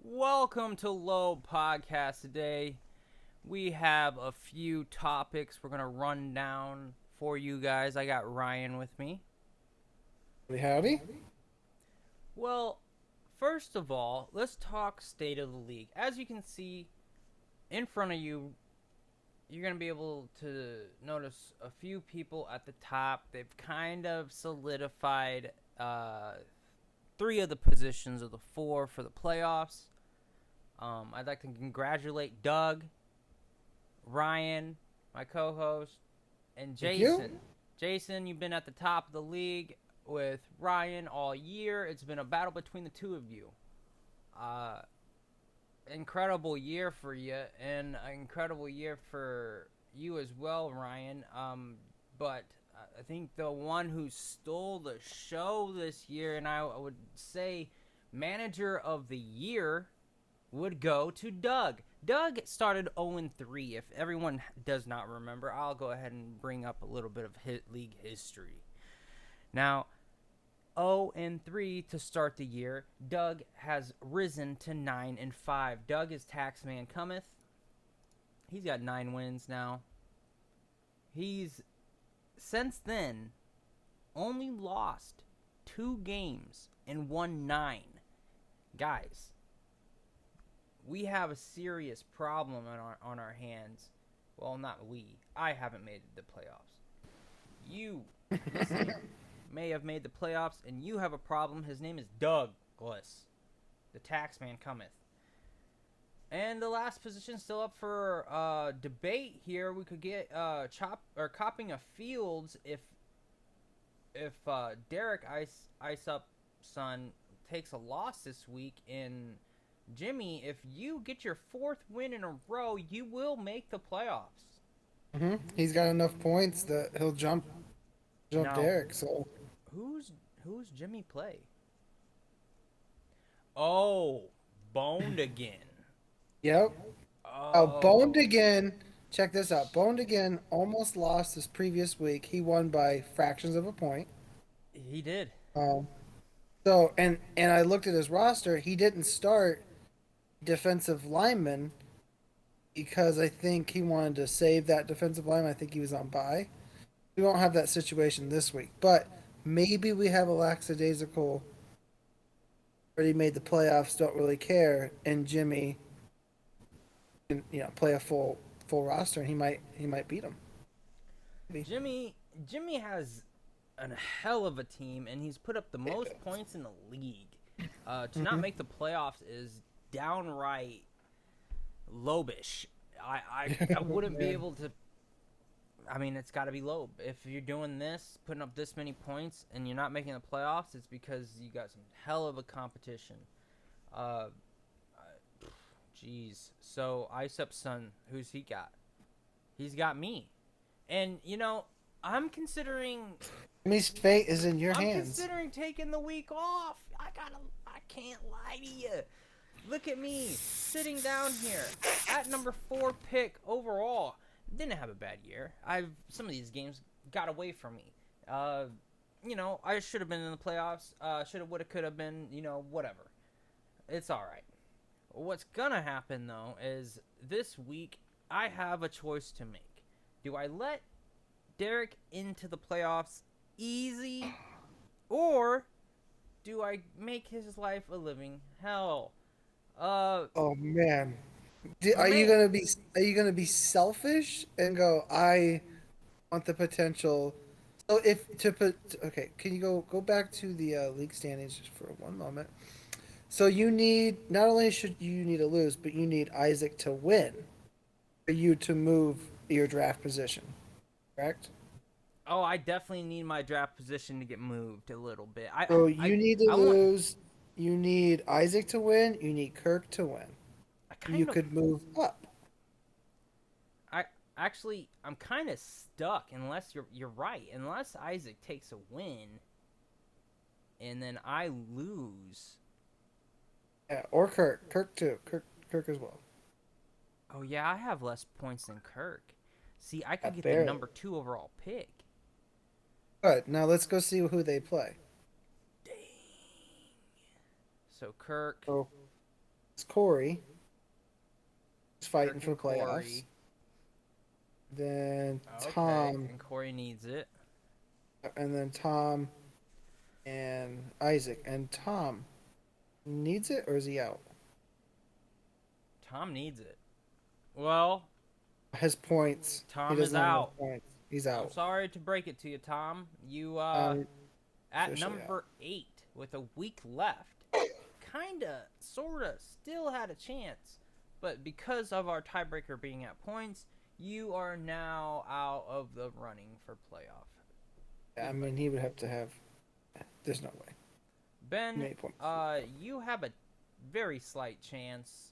Welcome to Low Podcast today. We have a few topics we're going to run down for you guys. I got Ryan with me. Howdy. Well, first of all, let's talk state of the league. As you can see in front of you, you're going to be able to notice a few people at the top. They've kind of solidified three of the positions of the four for the playoffs. I'd like to congratulate Doug, Ryan, my co-host, and Thank you. Jason. Jason, you've been at the top of the league with Ryan all year. It's been a battle between the two of you. Uh, Incredible year for you, and an incredible year for you as well, Ryan. But I think the one who stole the show this year, and I would say manager of the year, would go to Doug. Doug started 0-3. If everyone does not remember, I'll go ahead and bring up a little bit of league history. Now, 0-3 to start the year. Doug has risen to 9-5. Doug is Taxman Cometh. He's got 9 wins now. He's since then only lost 2 games and won 9. Guys, we have a serious problem on our hands. Well, not we. I haven't made the playoffs. You, listening, may have made the playoffs, and you have a problem. His name is Douglas. The taxman cometh. And the last position still up for debate here. We could get copying of Fields if Derek Ice Up Son takes a loss this week. And Jimmy, if you get your 4th win in a row, you will make the playoffs. He's got enough points that he'll jump Now, Derek. So who's who's Jimmy play? Oh, boned again. yep. Boned Oh, again. Check this out. Boned again almost lost his previous week. He won by fractions of a point. he did. Um. So I looked at his roster. He didn't start defensive lineman because I think he wanted to save that defensive lineman. I think he was on bye. We won't have that situation this week, but maybe we have a lackadaisical already made the playoffs, don't really care, and Jimmy can play a full roster, and he might beat him. Maybe. Jimmy has a hell of a team, and he's put up the most points in the league. To not Mm-hmm. make the playoffs is downright lobish. I wouldn't be Yeah. able to. I mean, it's got to be low. If you're doing this, putting up this many points, and you're not making the playoffs, it's because you got some hell of a competition. Uh, Jeez. So Ice Up Son, who's he got? He's got me, and I'm considering Jimmy's fate is in your I'm hands. considering taking the week off. I can't lie to you. Look at me sitting down here at number 4 pick overall. Didn't have a bad year. Some of these games got away from me. I should have been in the playoffs. Should have, would have, could have been. Whatever. It's all right. What's gonna happen though is this week I have a choice to make. Do I let Derek into the playoffs easy, or do I make his life a living hell? Uh, Oh man, my are you man. gonna be selfish and go? I want the potential. So if to put okay, can you go back to the league standings just for one moment? So you need not only should you need to lose, but you need Isaac to win for you to move your draft position. Correct? Oh, I definitely need my draft position to get moved a little bit. So I, you need to I want. lose. You need Isaac to win. You need Kirk to win. I You kind of. could move up. I actually. I'm kind of stuck. Unless you're right. Unless Isaac takes a win, and then I lose. Yeah, or Kirk. Kirk too. Kirk as well. Oh yeah, I have less points than Kirk. See, I Yeah, could get the barely. number 2 overall pick. Good. Now let's go see who they play. Dang. So Kirk. So It's Corey. He's fighting Dirk for and playoffs. Corey. Then Okay, Tom, and Corey needs it. and then Tom and Isaac. And Tom needs it, or is he out? Tom needs it. Well, His points. He Tom is doesn't have enough out. points. He's I'm out. sorry to break it to you, Tom. You Um, at officially number 8 with a week left, kinda, sorta, still had a chance, but because of our tiebreaker being at points, you are now out of the running for playoff. I mean, he would have to have. There's no way. Ben, Many points. you have a very slight chance.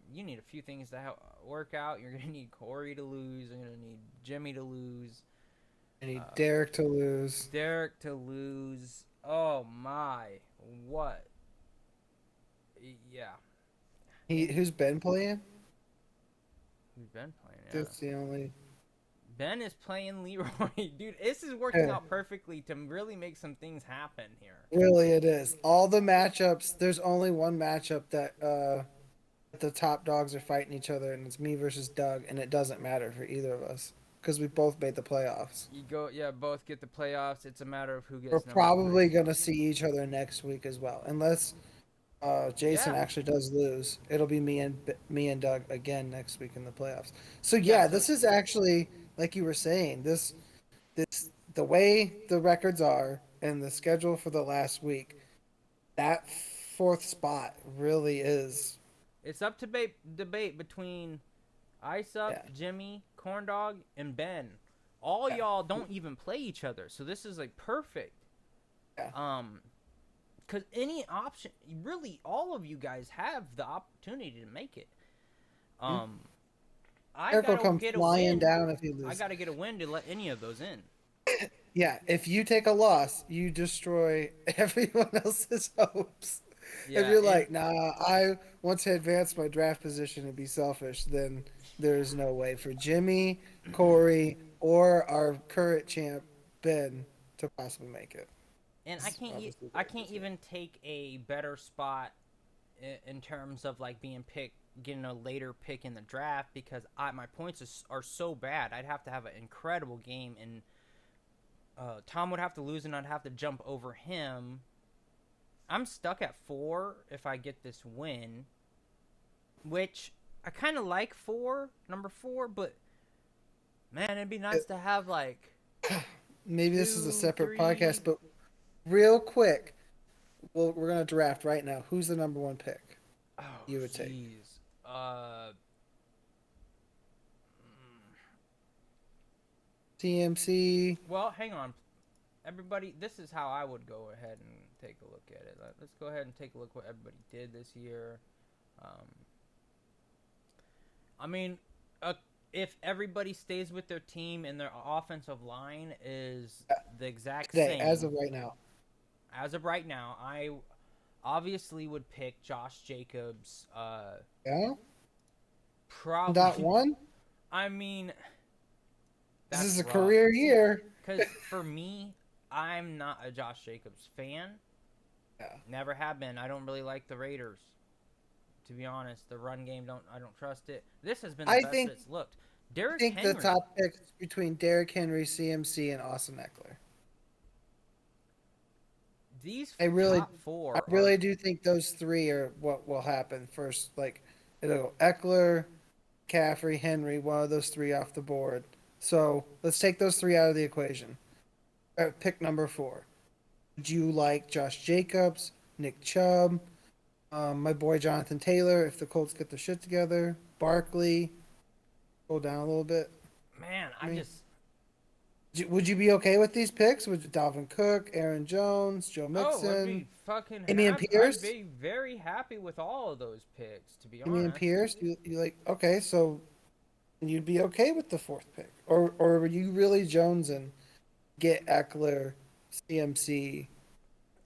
You need a few things to work out. You're gonna need Corey to lose. You're gonna need Jimmy to lose. I need Derek to lose. Derek to lose. Oh my, what? Yeah. Who's Ben playing? Who's Ben playing? Yeah. That's the only. Ben is playing Leroy. Dude, this is working out perfectly to really make some things happen here. Really, it is. All the matchups. There's only one matchup that the top dogs are fighting each other, and it's me versus Doug, and it doesn't matter for either of us because we both made the playoffs. You go, yeah, both get the playoffs. It's a matter of who gets We're number probably 3. gonna see each other next week as well, unless Jason Yeah. actually does lose. It'll be me and Doug again next week in the playoffs. So yeah, so- this is actually like you were saying. This the way the records are and the schedule for the last week. That fourth spot really is. It's up to debate between Ice Up, Yeah. Jimmy, Corndog, and Ben. All Yeah. y'all don't even play each other, so this is like perfect. Yeah. Because any option, really, all of you guys have the opportunity to make it. I Eric will gotta come get a flying win. down if he I loses. gotta get a win to let any of those in. Yeah, if you take a loss, you destroy everyone else's hopes. Yeah, If you're and- like, nah, I want to advance my draft position and be selfish, then there's no way for Jimmy, Corey, or our current champ Ben to possibly make it. And This is obviously I very can't easy. even take a better spot in terms of like being picked, getting a later pick in the draft because my points are so bad. I'd have to have an incredible game, and Tom would have to lose, and I'd have to jump over him. I'm stuck at 4 if I get this win, which I kind of like number 4, but man, it'd be nice to have like. Maybe this is a 2, separate 3. podcast, but real quick, we're gonna draft right now. Who's the number one pick? Oh, You would take. jeez. TMC. Well, hang on. Everybody, this is how I would go ahead and take a look at it. Let's go ahead and take a look what everybody did this year. I mean, if everybody stays with their team and their offensive line is the exact Today, same. as of right now. As of right now, I obviously would pick Josh Jacobs. Yeah. Probably. Dot one. I mean, This is a rough. career year. Because for me, I'm not a Josh Jacobs fan. Yeah. Never have been. I don't really like the Raiders. To be honest, the run game I don't trust it. This has been the best it's looked. I Derrick think Henry. the top pick is between Derrick Henry, CMC, and Austin Eckler. These I really- top 4. I really do think those three are what will happen first. Like it'll go Eckler, Caffrey, Henry, one of those three off the board. So let's take those three out of the equation. Pick number 4. Would you like Josh Jacobs, Nick Chubb, my boy Jonathan Taylor if the Colts get their shit together, Barkley, go down a little bit? Man, I I mean, just. Would you be okay with these picks? Would Dalvin Cook, Aaron Jones, Joe Oh, I'd Mixon, be fucking. Damian Pierce? I'd be very happy with all of those picks. To be Damian honest. Pierce? You like okay? So you'd be okay with the 4th pick, or were you really jonesing get Eckler, CMC,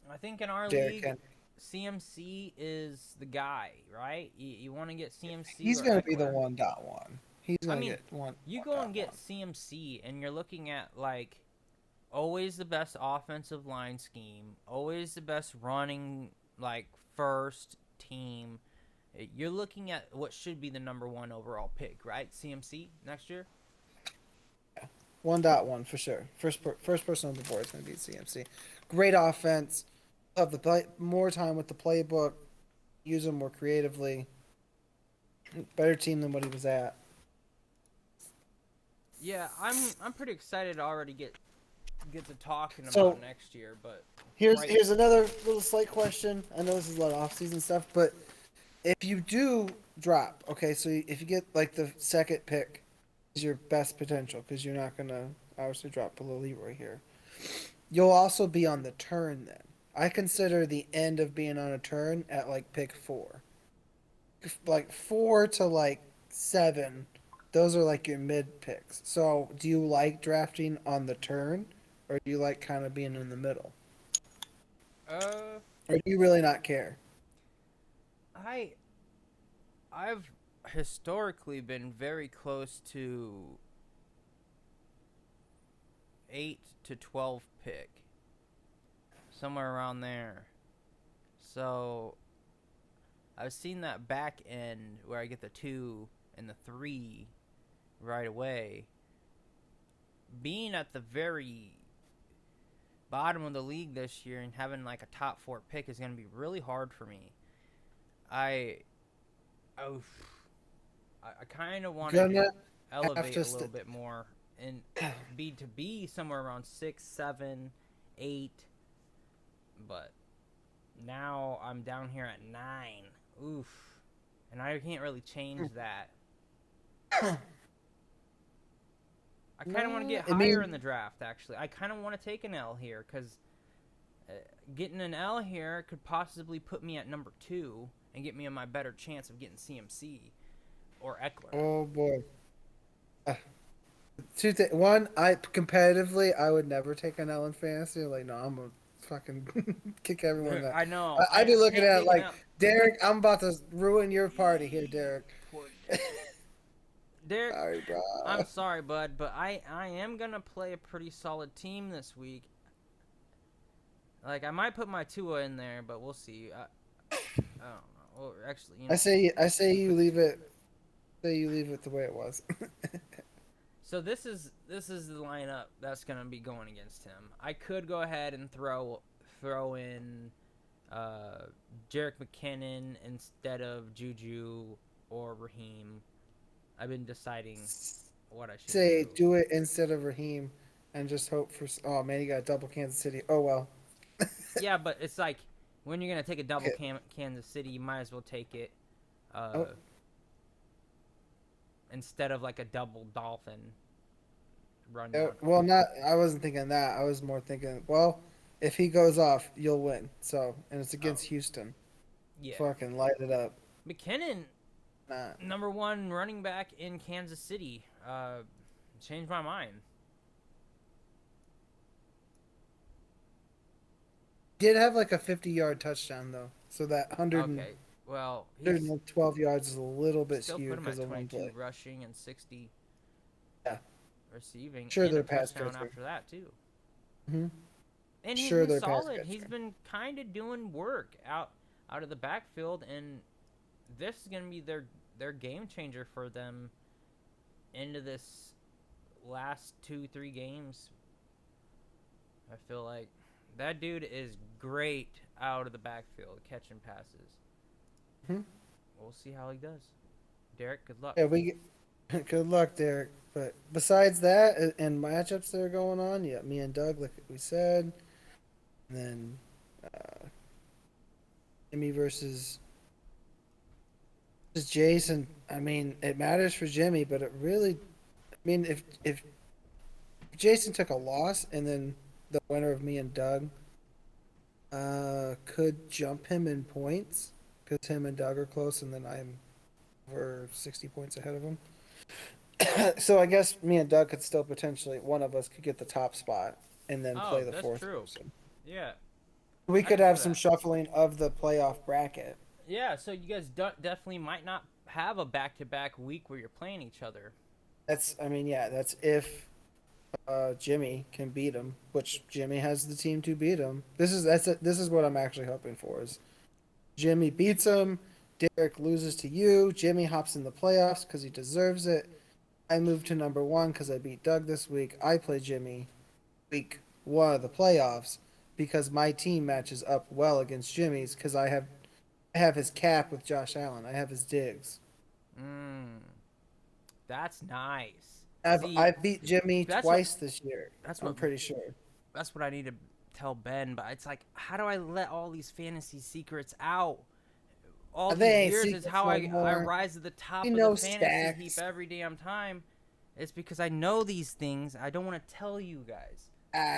I think in our Derrick league, Henry? CMC is the guy, right? You want to get CMC. He's or gonna be the Eckler. 1.1. He's gonna mean, get one. You go and get CMC, and you're looking at like always the best offensive line scheme, always the best running like first team. You're looking at what should be the number one overall pick, right? CMC next year. 1.1 for sure. First person on the board is going to be CMC. Great offense. Love the play. More time with the playbook. Use him more creatively. Better team than what he was at. Yeah, I'm pretty excited to already get to talking So- about next year, but Here's another little slight question. I know this is a lot of off-season stuff, but if you do drop, okay, so if you get like the second pick is your best potential because you're not gonna obviously drop below Leroy here. You'll also be on the turn then. I consider the end of being on a turn at like pick 4. Like 4 to like 7, those are like your mid picks. So do you like drafting on the turn or do you like kind of being in the middle? Or do you really not care? I've historically been very close to 8 to 12 pick, somewhere around there. So I've seen that back end where I get the 2 and the 3 right away. Being at the very bottom of the league this year and having like a top 4 pick is going to be really hard for me. I kind of want to Gonna elevate to a little bit more and be somewhere around 6, 7, 8. But now I'm down here at 9. Oof. And I can't really change that. I kind of want to get higher in the draft, actually. I kind of want to take an L here, because getting an L here could possibly put me at number 2 and get me a my better chance of getting CMC or Eckler. Oh boy. One, I competitively, I would never take an L in fantasy. Like, no, I'm gonna fucking kick everyone out. I know. I'd be looking at it like, out. Derek, I'm about to ruin your party here, Derek. Derek, Sorry, bro. I'm sorry, bud, but I am gonna play a pretty solid team this week. Like, I might put my Tua in there, but we'll see. I don't know. Well, actually, you know. I say you leave it. Say you leave it the way it was. So this is the lineup that's gonna be going against him. I could go ahead and throw in Jerick McKinnon instead of Juju or Raheem. I've been deciding what I should Say do it instead of Raheem, and just hope for. Oh man, you got double Kansas City. Oh well. Yeah, but it's like when you're gonna take a double Kansas City, you might as well take it instead of like a double Dolphin run. Well, not. I wasn't thinking that. I was more thinking. Well, if he goes off, you'll win. So, and it's against Houston. Yeah. Fucking light it up. McKinnon, number 1 running back in Kansas City. Changed my mind. Did have like a 50-yard touchdown though, so that 100. Okay. Well, 112 yards is a little bit still skewed put him because at of one 22 play. rushing and 60 receiving. Sure, and their a pass touchdown catcher. after that too. Mm-hmm. And he's Sure, been their pass solid. He's catcher. been kind of doing work out of the backfield, and this is gonna be their game changer for them into this last 2-3 games. I feel like that dude is great out of the backfield catching passes. Mhm. We'll see how he does. Derek, good luck. Yeah, good luck, Derek. But besides that, and matchups that are going on, yeah, me and Doug, like we said, and then Jimmy versus Jason. I mean, it matters for Jimmy, but it really, I mean, if Jason took a loss and then the winner of me and Doug could jump him in points because him and Doug are close, and then I'm over 60 points ahead of him. So I guess me and Doug could still potentially, one of us could get the top spot and then play the that's fourth true. person. Yeah. We could can have do some that. shuffling of the playoff bracket. Yeah, so you guys definitely might not have a back-to-back week where you're playing each other. That's if Jimmy can beat him, which Jimmy has the team to beat him. This is what I'm actually hoping for is Jimmy beats him, Derek loses to you. Jimmy hops in the playoffs because he deserves it. I move to number one because I beat Doug this week. I play Jimmy week one of the playoffs because my team matches up well against Jimmy's because I have his cap with Josh Allen. I have his Diggs. That's nice. I've beat Jimmy that's twice this year. that's I'm what pretty sure. that's what I need to tell Ben. But it's like, how do I let all these fantasy secrets out? All They these ain't years is secrets how no I more. rise to the top You of know the fantasy heap stacks. every damn time. It's because I know these things. I don't want to tell you guys.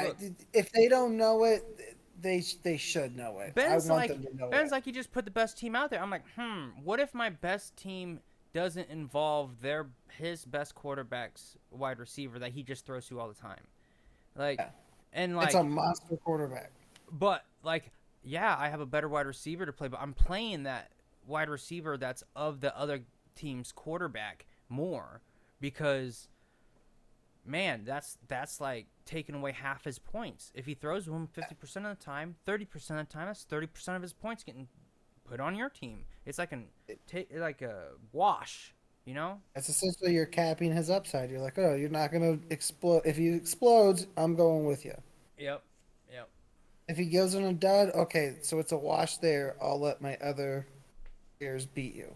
Look, If they don't know it, they should know it. I Ben's want like them to know Ben's it. like, you just put the best team out there. I'm like, what if my best team doesn't involve his best quarterback's wide receiver that he just throws to all the time? Like, Yeah. and It's like, a monster quarterback. but like, yeah, I have a better wide receiver to play, but I'm playing that wide receiver that's of the other team's quarterback more because, man, that's like taking away half his points. If he throws to him 50% of the time, 30% of the time, that's 30% of his points getting put on your team. It's like like a wash, you know? That's essentially you're capping his upside. You're like, oh, you're not gonna explode. If he explodes, I'm going with you. Yep. Yep. If he goes on a dud, okay, so it's a wash there. I'll let my other players beat you.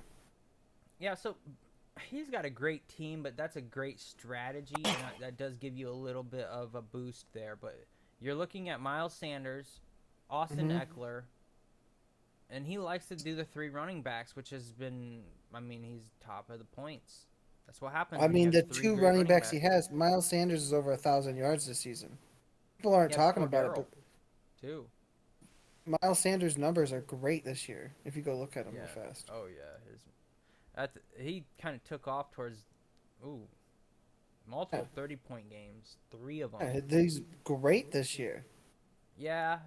Yeah, so he's got a great team, but that's a great strategy, and that does give you a little bit of a boost there. But you're looking at Miles Sanders, Austin Eckler, and he likes to do the three running backs, which has been, I mean, he's top of the points. That's what happens. I When you mean, have the three two great running backs he backs. has, Miles Sanders is over 1,000 yards this season. People aren't Yeah, talking before about it, Darrell, but too. Miles Sanders' numbers are great this year. If you go look at them Yeah. real fast. Oh yeah. He kind of took off towards, multiple 30-point games, 3 of them. Yeah, he's great this year. Yeah,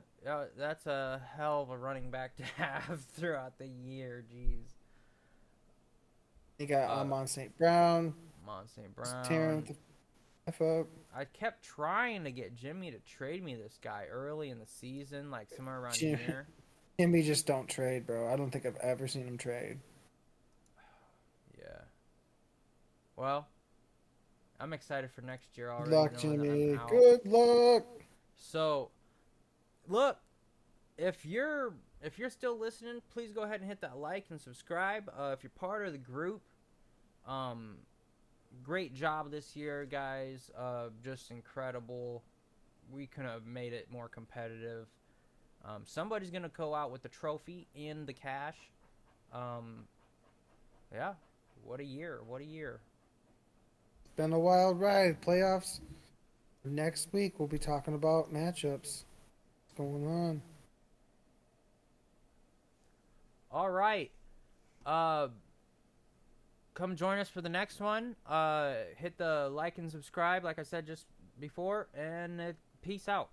that's a hell of a running back to have throughout the year. Jeez. You got Uh, Amon St. Brown, Mon St. just tearing Brown. the F up. I kept trying to get Jimmy to trade me this guy early in the season, like somewhere around Jim- here. Jimmy just don't trade, bro. I don't think I've ever seen him trade. Yeah. Well, I'm excited for next year Good already. luck, Knowing that Jimmy. I'm out. Good luck. So, look, if you're still listening, please go ahead and hit that like and subscribe. If you're part of the group, great job this year, guys. Just incredible. We couldn't have made it more competitive. Somebody's gonna go out with the trophy and the cash. Yeah. What a year! What a year! It's been a wild ride. Playoffs. Next week we'll be talking about matchups. What's going on? All right. Come join us for the next one. Hit the like and subscribe, like I said just before, and peace out.